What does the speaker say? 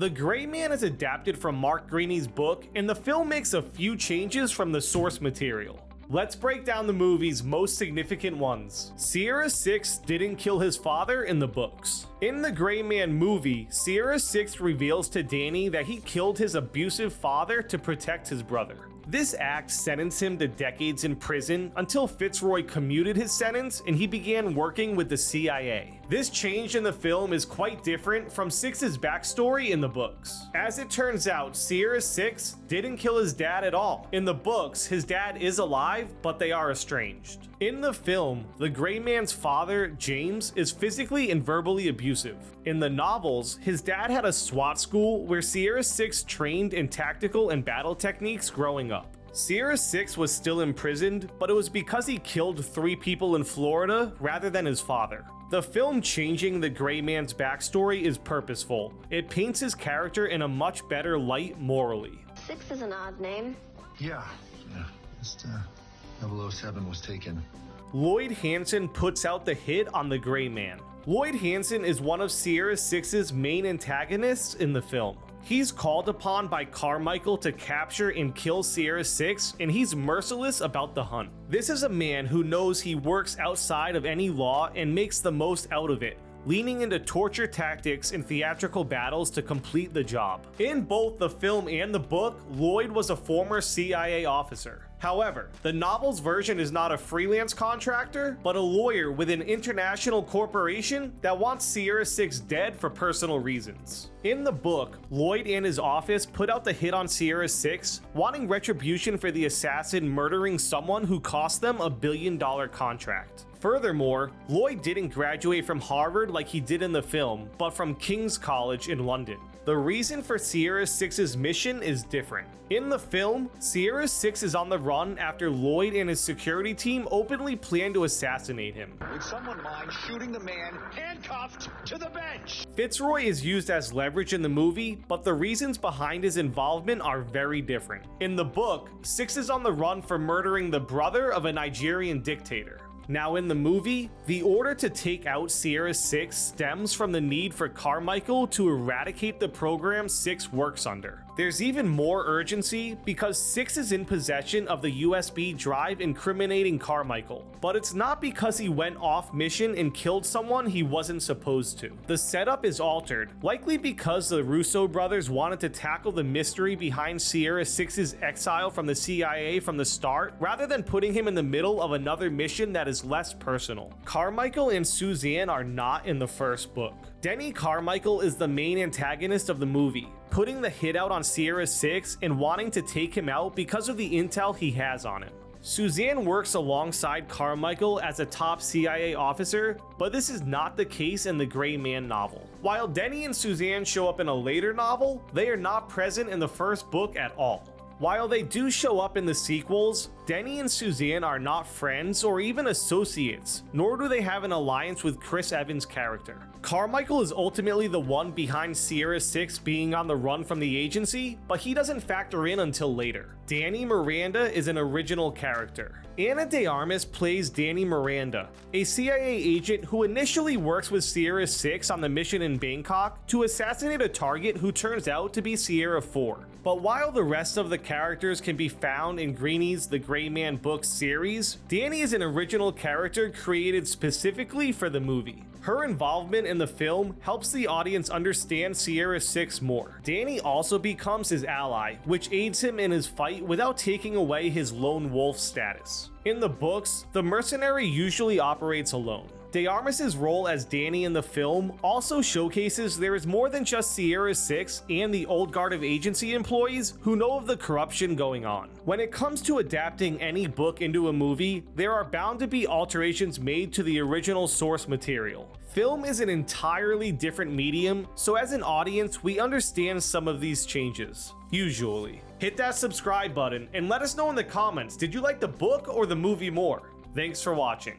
The Gray Man is adapted from Mark Greaney's book, and the film makes a few changes from the source material. Let's break down the movie's most significant ones. Sierra 6 didn't kill his father in the books. In the Gray Man movie, Sierra 6 reveals to Danny that he killed his abusive father to protect his brother. This act sentenced him to decades in prison until Fitzroy commuted his sentence and he began working with the CIA. This change in the film is quite different from 6's backstory in the books. As it turns out, Sierra 6 didn't kill his dad at all. In the books, his dad is alive, but they are estranged. In the film, the Gray Man's father, James, is physically and verbally abusive. In the novels, his dad had a SWAT school where Sierra 6 trained in tactical and battle techniques growing up. Sierra 6 was still imprisoned, but it was because he killed 3 people in Florida rather than his father. The film changing the Gray Man's backstory is purposeful. It paints his character in a much better light morally. 6 is an odd name. Yeah. Just 007 was taken. Lloyd Hansen puts out the hit on the Gray Man. Lloyd Hansen is one of Sierra 6's main antagonists in the film. He's called upon by Carmichael to capture and kill Sierra 6, and he's merciless about the hunt. This is a man who knows he works outside of any law and makes the most out of it, leaning into torture tactics and theatrical battles to complete the job. In both the film and the book, Lloyd was a former CIA officer. However, the novel's version is not a freelance contractor, but a lawyer with an international corporation that wants Sierra 6 dead for personal reasons. In the book, Lloyd and his office put out the hit on Sierra 6, wanting retribution for the assassin murdering someone who cost them $1 billion contract. Furthermore, Lloyd didn't graduate from Harvard like he did in the film, but from King's College in London. The reason for Sierra 6's mission is different. In the film, Sierra 6 is on the run after Lloyd and his security team openly plan to assassinate him. Would someone mind shooting the man handcuffed to the bench? Fitzroy is used as leverage in the movie, but the reasons behind his involvement are very different. In the book, 6 is on the run for murdering the brother of a Nigerian dictator. Now in the movie, the order to take out Sierra 6 stems from the need for Carmichael to eradicate the program 6 works under. There's even more urgency because 6 is in possession of the USB drive incriminating Carmichael, but it's not because he went off mission and killed someone he wasn't supposed to. The setup is altered, likely because the Russo brothers wanted to tackle the mystery behind Sierra 6's exile from the CIA from the start, rather than putting him in the middle of another mission that is less personal. Carmichael and Suzanne are not in the first book. Denny Carmichael is the main antagonist of the movie, putting the hit out on Sierra 6 and wanting to take him out because of the intel he has on him. Suzanne works alongside Carmichael as a top CIA officer, but this is not the case in the Gray Man novel. While Denny and Suzanne show up in a later novel, they are not present in the first book at all. While they do show up in the sequels, Denny and Suzanne are not friends or even associates, nor do they have an alliance with Chris Evans' character. Carmichael is ultimately the one behind Sierra 6 being on the run from the agency, but he doesn't factor in until later. Danny Miranda is an original character. Ana de Armas plays Danny Miranda, a CIA agent who initially works with Sierra 6 on the mission in Bangkok to assassinate a target who turns out to be Sierra 4. But while the rest of the characters can be found in Greaney's The Gray Man book series, Danny is an original character created specifically for the movie. Her involvement in the film helps the audience understand Sierra 6 more. Danny also becomes his ally, which aids him in his fight without taking away his lone wolf status. In the books, the mercenary usually operates alone. De Armas' role as Danny in the film also showcases there is more than just Sierra 6 and the old guard of agency employees who know of the corruption going on. When it comes to adapting any book into a movie, there are bound to be alterations made to the original source material. Film is an entirely different medium, so as an audience, we understand some of these changes. Usually. Hit that subscribe button and let us know in the comments, did you like the book or the movie more? Thanks for watching.